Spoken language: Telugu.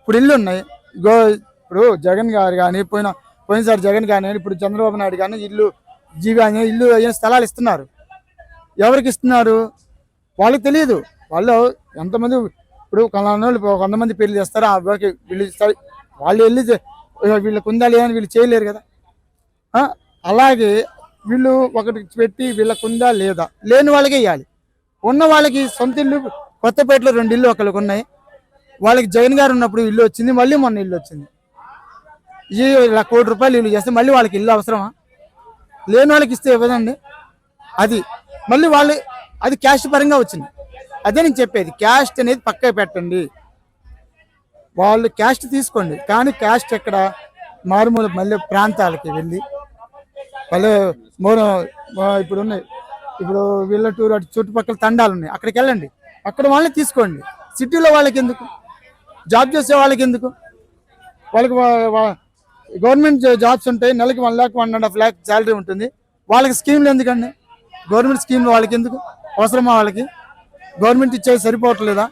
ఇప్పుడు ఇల్లు ఉన్నాయి. ఇప్పుడు జగన్ గారు కానీ పోయినసారి జగన్ కానీ ఇప్పుడు చంద్రబాబు నాయుడు కానీ ఇల్లు జీవాన్ని ఇల్లు స్థలాలు ఇస్తున్నారు. ఎవరికి ఇస్తున్నారు వాళ్ళకి తెలియదు. వాళ్ళు ఎంతమంది ఇప్పుడు కొంతమంది పెళ్లి చేస్తారు, వీళ్ళు వాళ్ళు వెళ్ళి వీళ్ళకి ఉందా లేదా అని వీళ్ళు చేయలేరు కదా. అలాగే వీళ్ళు ఒకటి పెట్టి వీళ్ళకు ఉందా లేదా, లేని వాళ్ళకే ఇవ్వాలి. ఉన్న వాళ్ళకి సొంత ఇల్లు కొత్తపేటలో 2 ఇల్లు ఒకరికి ఉన్నాయి. వాళ్ళకి జగన్ గారు ఉన్నప్పుడు ఇల్లు వచ్చింది, మళ్ళీ మొన్న ఇల్లు వచ్చింది. ఈ ₹1 కోటి ఇల్లు చేస్తే మళ్ళీ వాళ్ళకి ఇల్లు అవసరమా? లేని వాళ్ళకి ఇస్తే ఇవ్వదండి. అది మళ్ళీ వాళ్ళు అది క్యాస్ట్ పరంగా వచ్చింది. అదే నేను చెప్పేది, క్యాస్ట్ అనేది పక్కా పెట్టండి. వాళ్ళు క్యాస్ట్ తీసుకోండి, కానీ క్యాస్ట్ ఎక్కడ మారుమూల మళ్ళీ ప్రాంతాలకి వెళ్ళి మళ్ళీ ఇప్పుడు ఉన్నాయి. ఇప్పుడు వీళ్ళటూరు అటు చుట్టుపక్కల తండాలు ఉన్నాయి, అక్కడికి వెళ్ళండి, అక్కడ వాళ్ళని తీసుకోండి. సిటీలో వాళ్ళకి ఎందుకు? జాబ్ చేసే వాళ్ళకి ఎందుకు? వాళ్ళకి గవర్నమెంట్ జాబ్స్ ఉంటాయి, నెలకి 1 lakh 1.5 lakh శాలరీ ఉంటుంది. వాళ్ళకి స్కీమ్లు ఎందుకండి? గవర్నమెంట్ స్కీమ్లు వాళ్ళకి ఎందుకు అవసరమా? వాళ్ళకి గవర్నమెంట్ ఇచ్చేది సరిపోవట్లేదా?